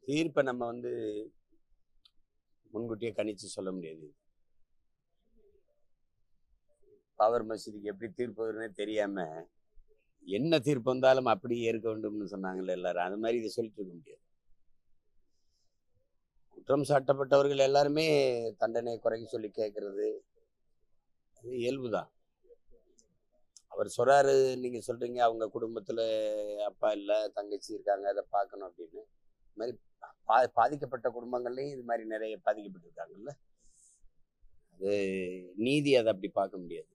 தீர்ப்பை நம்ம முன்கூட்டியே கணிச்சு சொல்ல முடியாது. பாபர் மசூதிக்கு எப்படி தீர்ப்பு வரும்னே தெரியாம என்ன தீர்ப்பு வந்தாலும் அப்படி ஏற்க வேண்டும்னு சொன்னாங்கல்ல எல்லாரும், அது மாதிரி இதை சொல்லிட்டு இருக்க முடியாது. குற்றம் சாட்டப்பட்டவர்கள் எல்லாருமே தண்டனையை குறைக்க சொல்லி கேட்கறது அது இயல்புதான். அவர் சொல்றாரு, நீங்க சொல்றீங்க அவங்க குடும்பத்துல அப்பா இல்லை தங்கச்சி இருக்காங்க, அதை பார்க்கணும் அப்படின்னு. இது மாதிரி பாதிக்கப்பட்ட குடும்பங்கள்லையும் இது மாதிரி நிறைய பாதிக்கப்பட்டிருக்காங்கல்ல. அது நீதி அதை அப்படி பார்க்க முடியாது.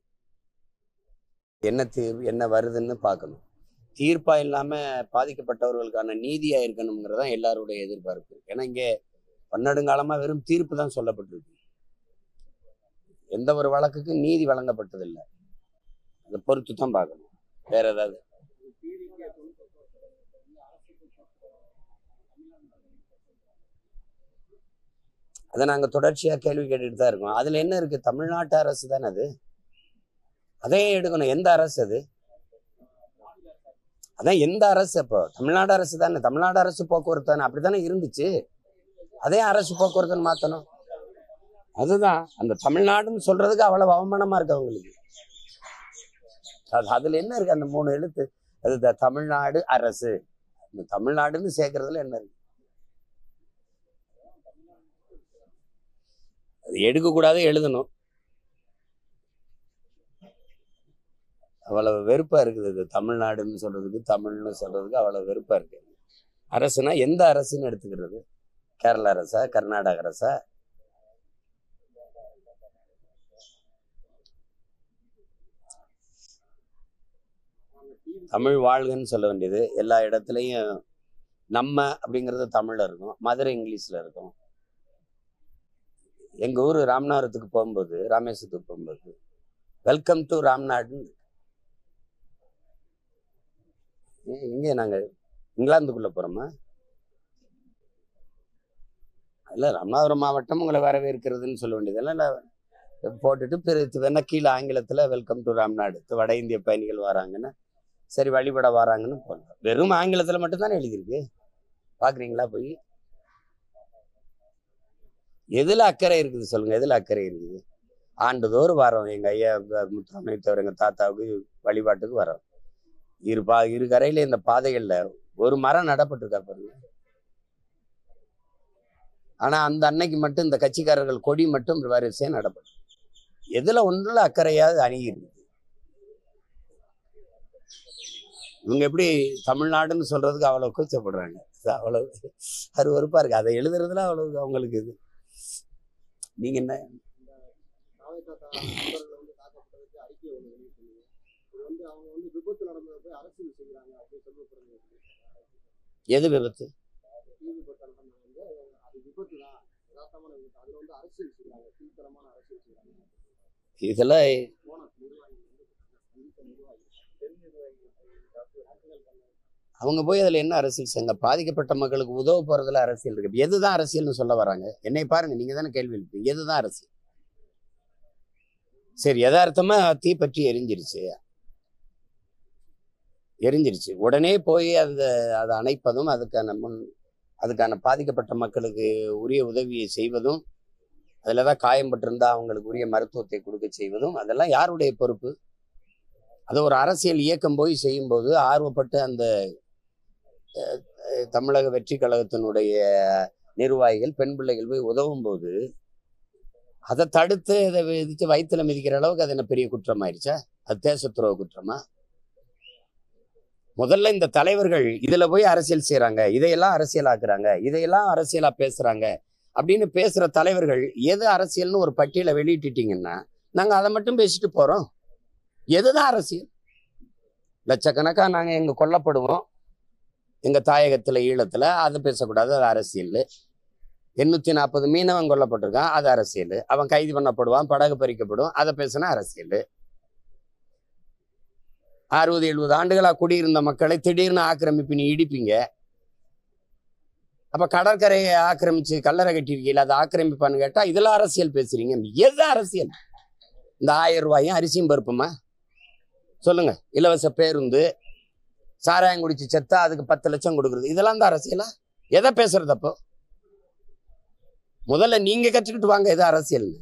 என்ன தீர்வு என்ன வருதுன்னு பார்க்கணும். தீர்ப்பா இல்லாம பாதிக்கப்பட்டவர்களுக்கான நீதியா இருக்கணுங்கிறதான் எல்லாருடைய எதிர்பார்ப்பு. ஏன்னா இங்கே பன்னெடுங்காலமா வெறும் தீர்ப்பு தான் சொல்லப்பட்டிருக்கு. எந்த ஒரு வழக்குக்கும் நீதி வழங்கப்பட்டதில்லை. அதை பொறுத்து தான் பார்க்கணும். வேற ஏதாவது அதை நாங்க தொடர்ச்சியா கேள்வி கேட்டுட்டு தான் இருக்கோம். அதுல என்ன இருக்கு? தமிழ்நாட்டு அரசு தானே அது, அதையே எடுக்கணும். எந்த அரசு அது? அதான் எந்த அரசு? அப்போ தமிழ்நாடு அரசு தானே. தமிழ்நாடு அரசு போக்குவரத்து தானே, அப்படித்தானே இருந்துச்சு. அதே அரசு போக்குவரத்துன்னு மாத்தணும். அதுதான் அந்த தமிழ்நாடுன்னு சொல்றதுக்கு அவ்வளவு அவமானமா இருக்கு அவங்களுக்கு. அதுல என்ன இருக்கு? அந்த 3 எழுத்து, அது தமிழ்நாடு அரசு. இந்த தமிழ்நாடுன்னு சேர்க்கறதுல என்ன இருக்கு? அது எடுக்கக்கூடாது, எழுதணும். அவ்வளவு வெறுப்பா இருக்குது. இது தமிழ்நாடுன்னு சொல்றதுக்கு, தமிழ்னு சொல்றதுக்கு அவ்வளவு வெறுப்பா இருக்கு. அரசுனா எந்த அரசுன்னு எடுத்துக்கிறது? கேரள அரசா, கர்நாடக அரசா? தமிழ் வாழ்கன்னு சொல்ல வேண்டியது. எல்லா இடத்துலையும் நம்ம அப்படிங்கிறது தமிழ்ல இருக்கும், மதுரை இங்கிலீஷ்ல இருக்கும். எங்க ஊர் ராமநாதத்துக்கு போகும்போது, ராமேஸ்வரத்துக்கு போகும்போது வெல்கம் டு ராம்நாடுன்னு. இங்கே நாங்க இங்கிலாந்துக்குள்ள போறோமா? இல்ல, ராமநாதபுரம் மாவட்டம் உங்களை வரவேற்கிறதுன்னு சொல்ல வேண்டியதெல்லாம் போட்டுட்டு வேணா கீழே ஆங்கிலத்துல வெல்கம் டு ராம்நாடு, வட இந்திய பயணிகள் வராங்கன்னா சரி வழிபட வராங்கன்னு போடலாம். வெறும் ஆங்கிலத்துல மட்டும்தானே எழுதியிருக்கு. பாக்குறீங்களா போய்? எதுல அக்கறை இருக்குது சொல்லுங்க? எதுல அக்கறை இருக்குது? ஆண்டுதோறும் வரோம். எங்க ஐயா முத்துராமலிங்கத்தேவர் எங்க தாத்தாவுக்கு வழிபாட்டுக்கு வரோம். இரு கரையில இந்த பாதைகள்ல ஒரு மரம் நடப்பட்டிருக்கா பாருங்க. ஆனா அந்த அன்னைக்கு மட்டும் இந்த கட்சிக்காரர்கள் கொடி மட்டும் வரிசையா நடப்படும். எதுல ஒன்றுல அக்கறையாவது அணுகிருக்கு. இவங்க எப்படி தமிழ்நாடுன்னு சொல்றதுக்கு அவ்வளவு கூச்சப்படுறாங்க. அவ்வளவு அருவருப்பா இருக்கு. அதை எழுதுறதுல அவ்வளவு அவங்களுக்கு இது. நீங்க என்ன எது விபத்து? இதெல்லாம் அவங்க போய் அதுல என்ன அரசியல் செய்ய? பாதிக்கப்பட்ட மக்களுக்கு உதவ போறதுல அரசியல் இருக்கு. எதுதான் அரசியல்னு சொல்ல வராங்க? என்னை பாருங்க, நீங்க தானே கேள்வி எழுப்பீங்க. எதுதான் அரசியல்? சரி, யதார்த்தமா தீப்பற்றி எரிஞ்சிருச்சு. உடனே போய் அதை அணைப்பதும், அதுக்கான பாதிக்கப்பட்ட மக்களுக்கு உரிய உதவியை செய்வதும், அதுலதான் காயம்பட்டிருந்தா அவங்களுக்கு உரிய மருத்துவத்தை கொடுக்க செய்வதும், அதெல்லாம் யாருடைய பொறுப்பு? அது ஒரு அரசியல் இயக்கம் போய் செய்யும்போது ஆர்வப்பட்டு அந்த தமிழக வெற்றி கழகத்தினுடைய நிர்வாகிகள் பெண் பிள்ளைகள் போய் உதவும் போது அதை தடுத்து அதை விதிச்சு வயிற்றுல மிதிக்கிற அளவுக்கு அது என்ன பெரிய குற்றம் ஆயிடுச்சா? அது தேச துரோக குற்றமா? முதல்ல இந்த தலைவர்கள் இதுல போய் அரசியல் செய்யறாங்க, இதையெல்லாம் அரசியலாக்குறாங்க, இதையெல்லாம் அரசியலா பேசுறாங்க அப்படின்னு பேசுற தலைவர்கள் எது அரசியல்னு ஒரு பட்டியலை வெளியிட்டுட்டீங்கன்னா நாங்க அதை மட்டும் பேசிட்டு போறோம். எதுதான் அரசியல்? லட்சக்கணக்கா நாங்க எங்க கொல்லப்படுவோம் எங்க தாயகத்துல ஈழத்துல, அதை பேசக்கூடாது, அது அரசியல். 840 மீனவன் கொல்லப்பட்டிருக்கான், அது அரசியல். அவன் கைது பண்ணப்படுவான், படகு பறிக்கப்படும், அதை பேசினா அரசியல். 60-70 ஆண்டுகளா குடியிருந்த மக்களை திடீர்னு ஆக்கிரமிப்பு நீ இடிப்பீங்க. அப்ப கடற்கரையை ஆக்கிரமிச்சு கல்லறை கட்டியிருக்கீங்களா, அதை ஆக்கிரமிப்பான்னு கேட்டா இதெல்லாம் அரசியல் பேசுறீங்க. எது அரசியல்? இந்த 1000 ரூபாயும் அரிசியும் பருப்புமா சொல்லுங்க? இலவச பேருந்து, சாராயம் குடிச்சு செத்தா அதுக்கு 10 லட்சம் கொடுக்குறது, இதெல்லாம் தான் அரசியலா? எதை பேசுறது அப்போ? முதல்ல நீங்க கற்றுக்கிட்டு வாங்க எது அரசியல்னு.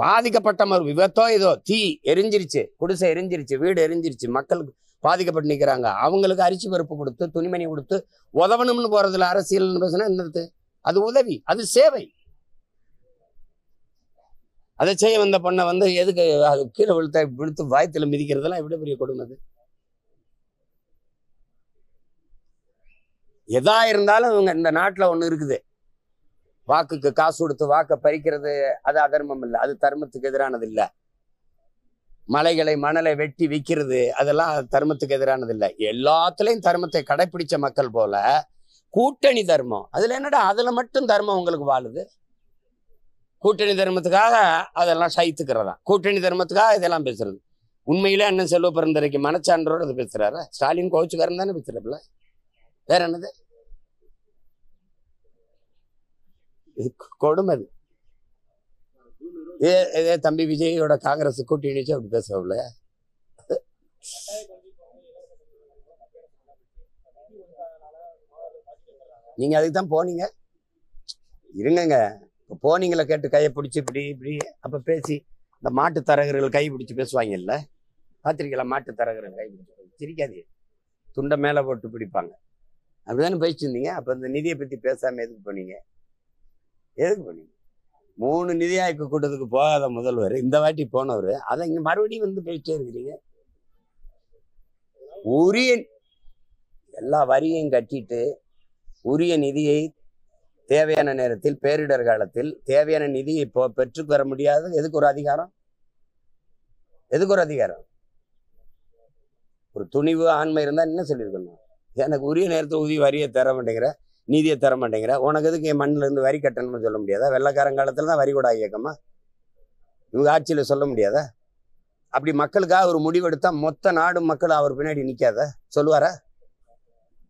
பாதிக்கப்பட்ட மாதிரி விபத்தோ ஏதோ தீ எரிஞ்சிருச்சு, குடிசை எரிஞ்சிருச்சு, வீடு எரிஞ்சிருச்சு, மக்களுக்கு பாதிக்கப்பட்டு நிற்கிறாங்க, அவங்களுக்கு அரிசி பருப்பு கொடுத்து துணிமணி கொடுத்து உதவணும்னு போறதுல அரசியல்னு பேசுனா என்னது? அது உதவி, அது சேவை. அதை செய்ய வந்த பொண்ணை எதுக்கு அது கீழே விழுத்து வாயத்துல மிதிக்கிறதுலாம் எவ்வளவு பெரிய கொடுமை அது. எதா இருந்தாலும் இவங்க இந்த நாட்டுல ஒண்ணு இருக்குது, வாக்குக்கு காசு கொடுத்து வாக்கை பறிக்கிறது, அது அதர்மம் இல்லை, அது தர்மத்துக்கு எதிரானது இல்லை. மணலை வெட்டி விற்கிறது, அதெல்லாம் தர்மத்துக்கு எதிரானது இல்லை. எல்லாத்துலயும் தர்மத்தை கடைபிடிச்ச மக்கள் போல கூட்டணி தர்மம், அதுல என்னடா அதுல மட்டும் தர்மம் உங்களுக்கு வாழுது? கூட்டணி தர்மத்துக்காக அதெல்லாம் சைத்துக்கிறதா? கூட்டணி தர்மத்துக்காக இதெல்லாம் பேசுறது? உண்மையிலே அண்ணன் செல்வ பிறந்தரைக்கு மனச்சான்றோடு அதை பேசுறாரா? ஸ்டாலின் கோச்சுக்காரன் தானே பேசுறப்பல, வேற என்னது? கொடுமை. இதே தம்பி விஜயோட காங்கிரஸ் கூட்டணிச்சு அப்படி பேசுறவுல. நீங்க அதுக்கு தான் போனீங்க, இருங்க போனீங்களா கேட்டு கையை பிடிச்சி இப்படி இப்படி அப்ப பேசி இந்த மாட்டு தரகர்கள் கை பிடிச்சி பேசுவாங்கல்ல, பார்த்திருக்கீங்களா? மாட்டு தரகர்கள் கை பிடிச்சி சிரிக்காதீங்க, துண்டை மேல போட்டு பிடிப்பாங்க, அப்படிதானே பேசிட்டு இருந்தீங்க. அப்ப இந்த நிதியை பத்தி பேசாம எதுக்கு போனீங்க? 3 நிதி ஆய்வு கூட்டத்துக்கு போகாத முதல்வர் இந்த வாட்டி போனவர், அதை இங்க மறுபடியும் பேசிட்டே இருக்கிறீங்க. உரிய எல்லா வரியும் கட்டிட்டு உரிய நிதியை தேவையான நேரத்தில் பேரிடர் காலத்தில் தேவையான நிதியை இப்போ பெற்றுக்கொள்ள முடியாது. எதுக்கு ஒரு அதிகாரம்? எதுக்கு ஒரு அதிகாரம்? ஒரு துணிவு ஆண்மை இருந்தா என்ன சொல்லியிருக்கணும்? எனக்கு உரிய நேரத்தில் வரியை தர மாட்டேங்கிற, நீதியை தர மாட்டேங்கிற, உனக்கு எதுக்கு என் மண்ணில் இருந்து வரி கட்டணும்னு சொல்ல முடியாதா? வெள்ளக்காரங்காலத்துல தான் வரி கூட இயக்கமா இவங்க ஆட்சியில சொல்ல முடியாதா? அப்படி மக்களுக்காக ஒரு முடிவெடுத்தா மொத்த நாடும் மக்கள் அவர் பின்னாடி நிக்காத சொல்லுவாரா?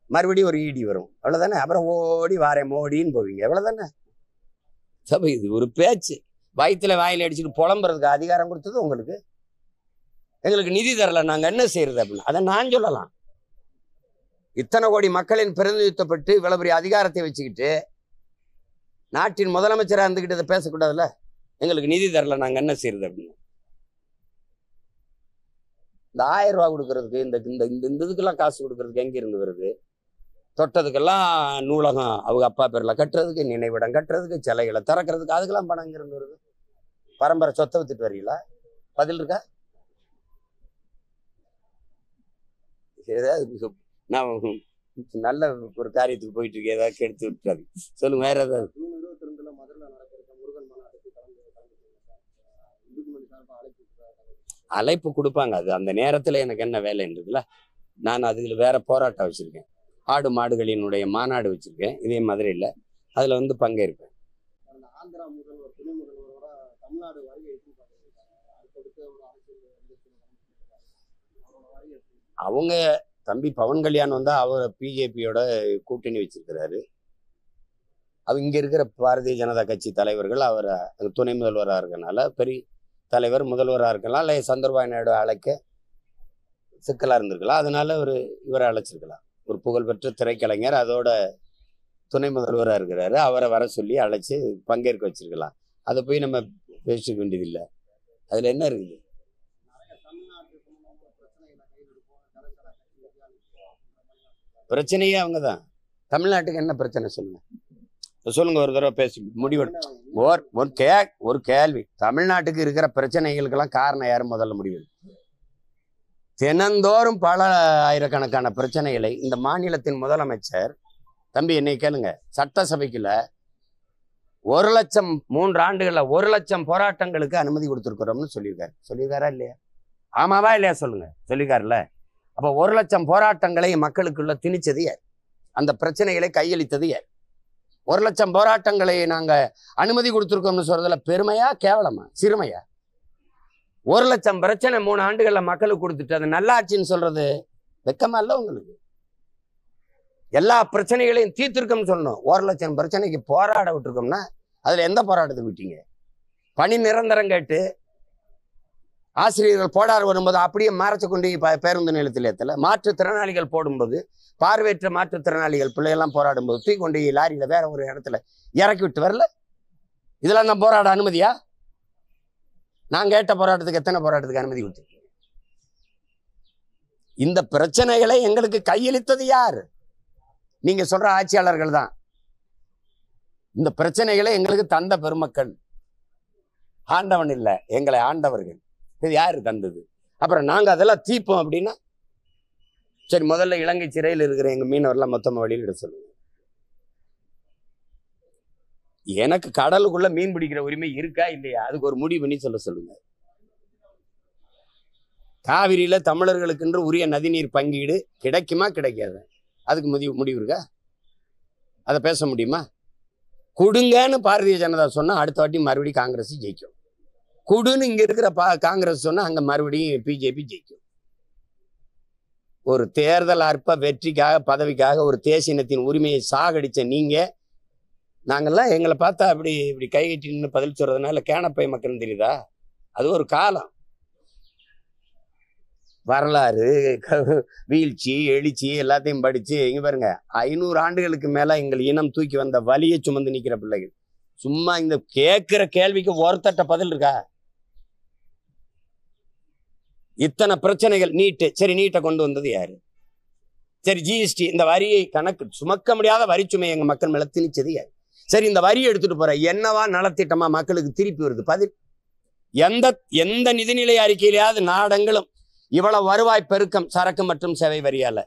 மறுபடியும் ஒரு ஈடி வரும், அவ்வளவுதானே. அப்புறம் ஓடி வாரேன் மோடின்னு போவீங்க, அவ்வளவுதானே. சபை இது ஒரு பேச்சு, வயிற்றுல வாயில அடிச்சுட்டு புலம்புறதுக்கு அதிகாரம் கொடுத்தது உங்களுக்கு. எங்களுக்கு நிதி தரல, நாங்க என்ன செய்யறது அப்படின்னு அதை நான் சொல்லலாம். இத்தனை கோடி மக்களின் பிரதிநிதித்துவப்பட்டு இவ்வளவு பெரிய அதிகாரத்தை வச்சுக்கிட்டு நாட்டின் முதலமைச்சராக இருந்துகிட்டு இதை பேசக்கூடாதுல்ல. எங்களுக்கு நிதி தரல, நாங்க என்ன செய்யறது அப்படின்னு. இந்த 1000 ரூபா கொடுக்கறதுக்கு இந்த இதுக்கெல்லாம் காசு கொடுக்கறதுக்கு எங்க இருந்து வருது? தொட்டதுக்கெல்லாம் நூலகம் அவங்க அப்பா பேர்ல கட்டுறதுக்கு, நினைவிடம் கட்டுறதுக்கு, சிலைகளை திறக்கிறதுக்கு, அதுக்கெல்லாம் பணம் எங்க இருந்து வருது? பரம்பரை சொத்தை வித்துட்டு வரீங்களா? பதில் இருக்கா? ஏதாவது நான் நல்ல ஒரு காரியத்துக்கு போயிட்டு இருக்கேன், ஏதாவது கெடுத்து விட்டுறாது. சொல்லுங்க, வேற ஏதாவது. அழைப்பு கொடுப்பாங்க, அது அந்த நேரத்துல எனக்கு என்ன வேலைன்றதுல நான் அதுல வேற போராட்டம் வச்சிருக்கேன். ஆடு மாடுகளினுடைய மாநாடு வச்சிருக்கேன் இதே மதுரையில், அதுல பங்கேற்பேன். அவங்க தம்பி பவன் கல்யாண் அவர் பிஜேபியோட கூட்டணி வச்சிருக்கிறாரு. அவங்க இங்க இருக்கிற பாரதிய ஜனதா கட்சி தலைவர்கள் அவரை துணை முதல்வராக இருக்கனால, பெரிய தலைவர் முதல்வராக இருக்கலாம், இல்லை சந்திரபாபு நாயுடு அழைக்க சிக்கலா இருந்திருக்கலாம், அதனால இவரை அழைச்சிருக்கலாம். ஒரு புகழ்பெற்ற திரைக்கலைஞர் அதோட துணை முதல்வராக இருக்கிறாரு, அவரை வர சொல்லி அழைச்சி பங்கேற்க வச்சிருக்கலாம். அதை போய் நம்ம பேசிக்க வேண்டியதில்லை. அதுல என்ன இருக்குது? பிரச்சனையே அவங்கதான். தமிழ்நாட்டுக்கு என்ன பிரச்சனை சொல்லுங்க, சொல்லுங்க, ஒரு தடவை பேசி முடிவெடு. ஒரு கேள்வி, தமிழ்நாட்டுக்கு இருக்கிற பிரச்சனைகளுக்கெல்லாம் காரணம் யாரும் முதல்ல முடிவெடு. தினந்தோறும் பல ஆயிரக்கணக்கான பிரச்சனைகளை இந்த மாநிலத்தின் முதலமைச்சர், தம்பி என்னை கேளுங்க, சட்டசபைக்குள்ள 1 லட்சம் 3 ஆண்டுகள்ல 1 லட்சம் போராட்டங்களுக்கு அனுமதி கொடுத்துருக்கிறோம்னு சொல்லியிருக்காரா இல்லையா? ஆமாவா இல்லையா சொல்லுங்க, சொல்லியிருக்காருல்ல. அப்ப 1 லட்சம் போராட்டங்களை மக்களுக்குள்ள திணிச்சது யார்? அந்த பிரச்சனைகளை கையளித்தது யார்? 1 லட்சம் போராட்டங்களை நாங்க அனுமதி கொடுத்துருக்கோம்னு சொல்றதுல பெருமையா கேவலமா சிறுமையா? 1 லட்சம் பிரச்சனை 3 ஆண்டுகள்ல மக்களுக்கு கொடுத்துட்டு அது நல்லாட்சின்னு சொல்றது வெக்கமா இல்ல உங்களுக்கு? எல்லா பிரச்சனைகளையும் தீர்த்திருக்கோம்னு சொல்லணும். 1 லட்சம் பிரச்சனைக்கு போராட விட்டுருக்கோம்னா அதுல எந்த போராட்டத்தை விட்டீங்க? பணி நிரந்தரம் கேட்டு ஆசிரியர்கள் போடாறு வரும்போது அப்படியே மறைச்சு கொண்டு பேருந்து நிலையத்தில் ஏற்றல. மாற்றுத்திறனாளிகள் போடும்போது, பார்வையற்ற மாற்றுத்திறனாளிகள் பிள்ளையெல்லாம் போராடும்போது தூக்கி கொண்டு லாரியில வேற ஒரு இடத்துல இறக்கி விட்டு வரல. இதெல்லாம் தான் போராட அனுமதியா? நான் கேட்ட போராட்டத்துக்கு எத்தனை போராட்டத்துக்கு அனுமதி கொடுத்து? இந்த பிரச்சனைகளை எங்களுக்கு கையளித்தது யார்? நீங்க சொல்ற ஆட்சியாளர்கள் தான். இந்த பிரச்சனைகளை எங்களுக்கு தந்த பெருமக்கள். ஆண்டவன் இல்லை, எங்களை ஆண்டவர்கள். இது யாரு தந்தது? அப்புறம் நாங்க அதெல்லாம் தீப்போம் அப்படின்னா சரி, முதல்ல இலங்கை சிறையில் இருக்கிற எங்க மீனவர்லாம் மொத்தமா வெளியிட சொல்லுங்க. எனக்கு கடலுக்குள்ள மீன் பிடிக்கிற உரிமை இருக்கா இல்லையா, அதுக்கு ஒரு முடிவு பண்ணி சொல்லுங்க. காவிரியில தமிழர்களுக்கு உரிய நதிநீர் பங்கீடு கிடைக்குமா கிடைக்காது, அதுக்கு முடிவு இருக்கா? அதை பேச முடியுமா? கொடுங்கன்னு பாரதிய ஜனதா சொன்னா அடுத்த வாட்டி மறுபடியும் காங்கிரஸ் ஜெயிக்கும். கொடுன்னு இங்க இருக்கிற காங்கிரஸ் சொன்னா அங்க மறுபடியும் பிஜேபி ஜெயிக்கும். ஒரு தேர்தல் அற்ப வெற்றிக்காக பதவிக்காக ஒரு தேசியத்தின் உரிமையை சாகடிச்ச நீங்க, நாங்கெல்லாம் எங்களை பார்த்தா அப்படி இப்படி கைகட்டி நின்று பதில் சொல்றதுனால கேனப்பை மக்கள் தெரியுதா? அது ஒரு காலம். வரலாறு, வீழ்ச்சி, எழுச்சி எல்லாத்தையும் படிச்சு இங்க பாருங்க, 500 ஆண்டுகளுக்கு மேல எங்கள் இனம் தூக்கி வந்த வலியை சுமந்து நிக்கிற பிள்ளைகள். சும்மா இந்த கேட்கிற கேள்விக்கு ஒருத்தட்ட பதில் இருக்கா? இத்தனை பிரச்சனைகள். நீட்டு, சரி, நீட்டை கொண்டு வந்தது யாரு? சரி, ஜிஎஸ்டி, இந்த வரியை கணக்கு சுமக்க முடியாத வரிச்சுமை எங்க மக்கள் மேல திணிச்சது யாரு? சரி, இந்த வரியை எடுத்துட்டு போற என்னவா நலத்திட்டமா மக்களுக்கு திருப்பி வருது? பதில் எந்த நிதிநிலை அறிக்கையிலாவது நாடங்களும் இவ்வளவு வருவாய் பெருக்கம் சரக்கு மற்றும் சேவை வரியால,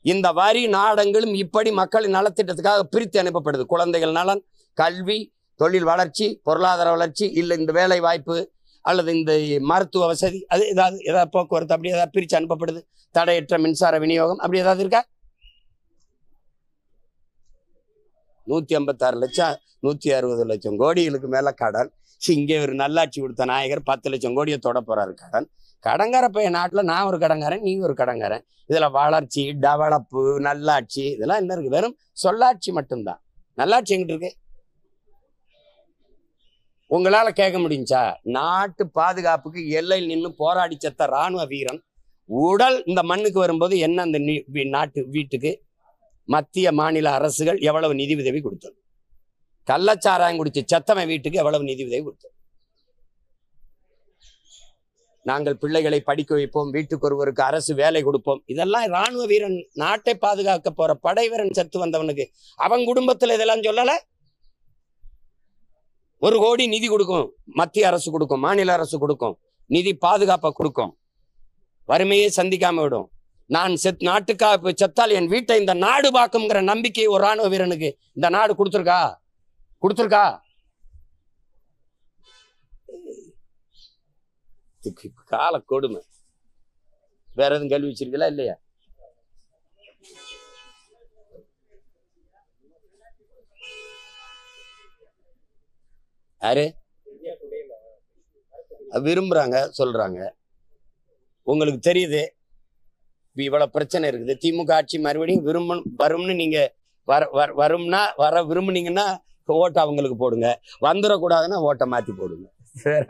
இந்த வரி நாடங்களும் இப்படி மக்களின் நலத்திட்டத்துக்காக பிரித்து அனுப்பப்படுது. குழந்தைகள் நலன், கல்வி, தொழில் வளர்ச்சி, பொருளாதார வளர்ச்சி, இல்லை இந்த வேலை வாய்ப்பு அல்லது இந்த மருத்துவ வசதி, அது ஏதாவது போக்குவரத்து அப்படி ஏதாவது பிரித்து அனுப்பப்படுது. தடையற்ற மின்சார விநியோகம் அப்படி ஏதாவது இருக்கா? 156 லட்சம் 160 லட்சம் கோடிகளுக்கு மேல கடன். இங்கே ஒரு நல்லாட்சி கொடுத்த நாயகர் 10 லட்சம் கோடியை தொட போறாரு கடன். கடங்கார பைய நாட்டில் நான் ஒரு கடங்காரன், நீ ஒரு கடங்காரன். இதுல வளர்ச்சி, டெவலப்பு, நல்லாட்சி இதெல்லாம் என்ன இருக்கு? வெறும் சொல்லாட்சி மட்டும்தான். நல்லாட்சி எங்கிட்டு இருக்கு? உங்களால கேட்க முடிஞ்சா? நாட்டு பாதுகாப்புக்கு எல்லையில் நின்று போராடி செத்த ராணுவ வீரன் உடல் இந்த மண்ணுக்கு வரும்போது என்ன அந்த நாட்டு வீட்டுக்கு மத்திய மாநில அரசுகள் எவ்வளவு நிதி உதவி கொடுத்தது? கள்ளச்சாராயம் குடிச்சு செத்தவன் வீட்டுக்கு எவ்வளவு நிதி உதவி கொடுத்தது? நாங்கள் பிள்ளைகளை படிக்க வைப்போம், வீட்டுக்கு ஒருவருக்கு அரசு வேலை கொடுப்போம். இதெல்லாம் ராணுவ வீரன், நாட்டை பாதுகாக்க போற படை வீரன் செத்து வந்தவனுக்கு அவன் குடும்பத்துல இதெல்லாம் சொல்லல. 1 கோடி நிதி கொடுக்கும், மத்திய அரசு கொடுக்கும், மாநில அரசு கொடுக்கும், நிதி பாதுகாப்பை கொடுக்கும், வறுமையை சந்திக்காம விடும். நான் நாட்டுக்காக செத்தால் என் வீட்டை இந்த நாடு பார்க்குங்கிற நம்பிக்கை ஒரு ராணுவ வீரனுக்கு இந்த நாடு கொடுத்துருக்கா? கால கொடுமை. வேற எதுவும் கேள்வி வச்சிருக்கீங்களா இல்லையா? யாரு விரும்புறாங்க சொல்றாங்க. உங்களுக்கு தெரியுது இவ்வளவு பிரச்சனை இருக்குது. திமுக ஆட்சி மறுபடியும் வரும்னு நீங்க வரும்னா விரும்புனீங்கன்னா ஓட்டை அவங்களுக்கு போடுங்க, வந்துடக்கூடாதுன்னா ஓட்டை மாத்தி போடுங்க. வேற